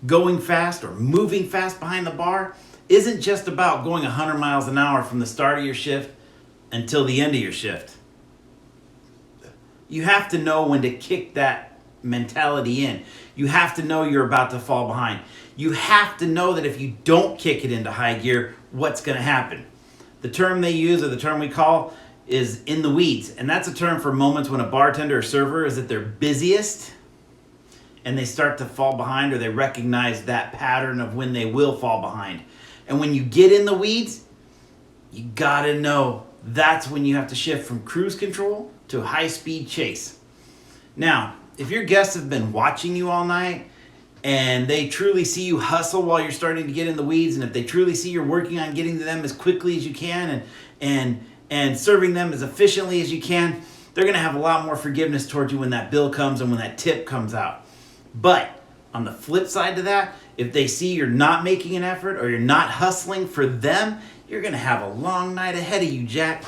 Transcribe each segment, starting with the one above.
Going fast or moving fast behind the bar isn't just about going 100 miles an hour from the start of your shift until the end of your shift. You have to know when to kick that mentality in. You have to know you're about to fall behind. You have to know that if you don't kick it into high gear, what's going to happen. The term they use, or the term we call, is in the weeds. And that's a term for moments when a bartender or server is at their busiest and they start to fall behind, or they recognize that pattern of when they will fall behind. And when you get in the weeds, you gotta know that's when you have to shift from cruise control to high-speed chase. Now, if your guests have been watching you all night and they truly see you hustle while you're starting to get in the weeds, and if they truly see you're working on getting to them as quickly as you can and serving them as efficiently as you can, they're gonna have a lot more forgiveness towards you when that bill comes and when that tip comes out. But on the flip side to that, if they see you're not making an effort or you're not hustling for them, you're going to have a long night ahead of you, Jack.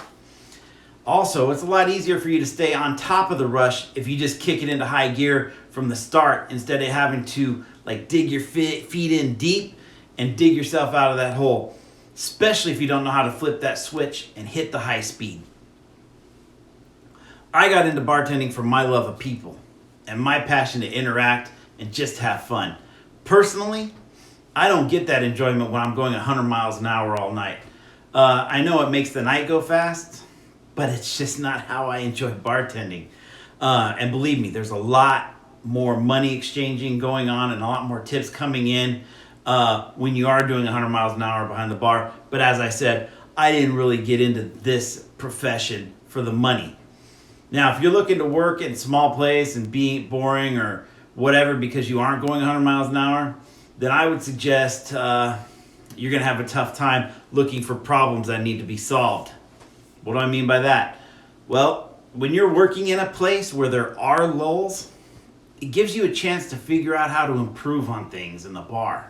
Also, it's a lot easier for you to stay on top of the rush if you just kick it into high gear from the start instead of having to dig your feet in deep and dig yourself out of that hole, especially if you don't know how to flip that switch and hit the high speed. I got into bartending for my love of people and my passion to interact and just have fun. Personally, I don't get that enjoyment when I'm going 100 miles an hour all night. I know it makes the night go fast, but it's just not how I enjoy bartending. And believe me, there's a lot more money exchanging going on and a lot more tips coming in when you are doing 100 miles an hour behind the bar. But as I said, I didn't really get into this profession for the money. Now, if you're looking to work in a small place and be boring or whatever because you aren't going 100 miles an hour, then I would suggest you're going to have a tough time looking for problems that need to be solved. What do I mean by that? Well, when you're working in a place where there are lulls, it gives you a chance to figure out how to improve on things in the bar.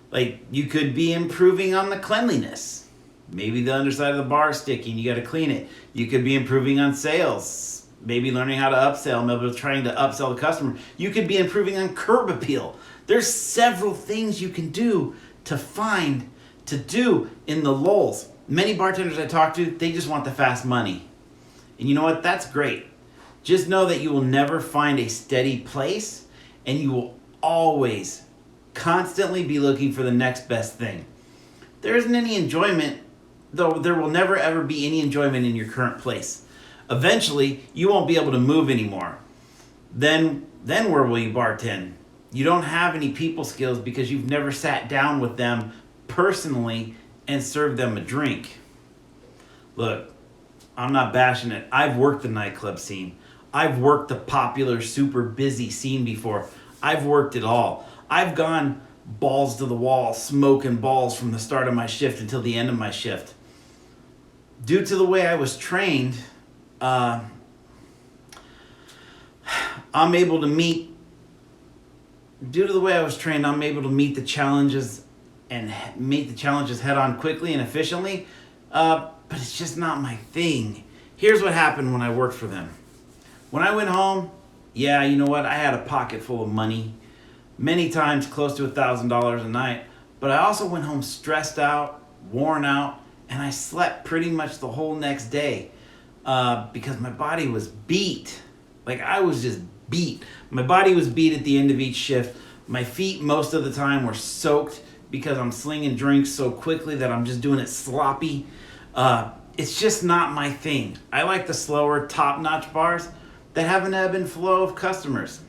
Like, you could be improving on the cleanliness. Maybe the underside of the bar is sticky and you got to clean it. You could be improving on sales. Maybe learning how to upsell, maybe trying to upsell the customer. You could be improving on curb appeal. There's several things you can do to do in the lulls. Many bartenders I talk to, they just want the fast money. And you know what? That's great. Just know that you will never find a steady place, and you will always constantly be looking for the next best thing. There isn't any enjoyment, though there will never ever be any enjoyment in your current place. Eventually, you won't be able to move anymore. Then where will you bartend? You don't have any people skills because you've never sat down with them personally and served them a drink. Look, I'm not bashing it. I've worked the nightclub scene. I've worked the popular, super busy scene before. I've worked it all. I've gone balls to the wall, smoking balls from the start of my shift until the end of my shift. Due to the way I was trained, I'm able to meet the challenges and meet the challenges head on quickly and efficiently, but it's just not my thing. Here's what happened when I worked for them. When I went home, yeah, you know what? I had a pocket full of money, many times close to $1,000 a night, but I also went home stressed out, worn out, and I slept pretty much the whole next day because my body was beat. Like, I was just beat. My body was beat at the end of each shift. My feet most of the time were soaked because I'm slinging drinks so quickly that I'm just doing it sloppy. It's just not my thing. I like the slower, top-notch bars that have an ebb and flow of customers.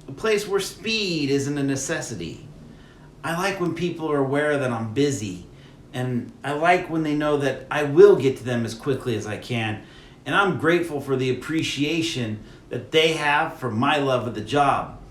A place where speed isn't a necessity. I like when people are aware that I'm busy, and I like when they know that I will get to them as quickly as I can. And I'm grateful for the appreciation that they have for my love of the job.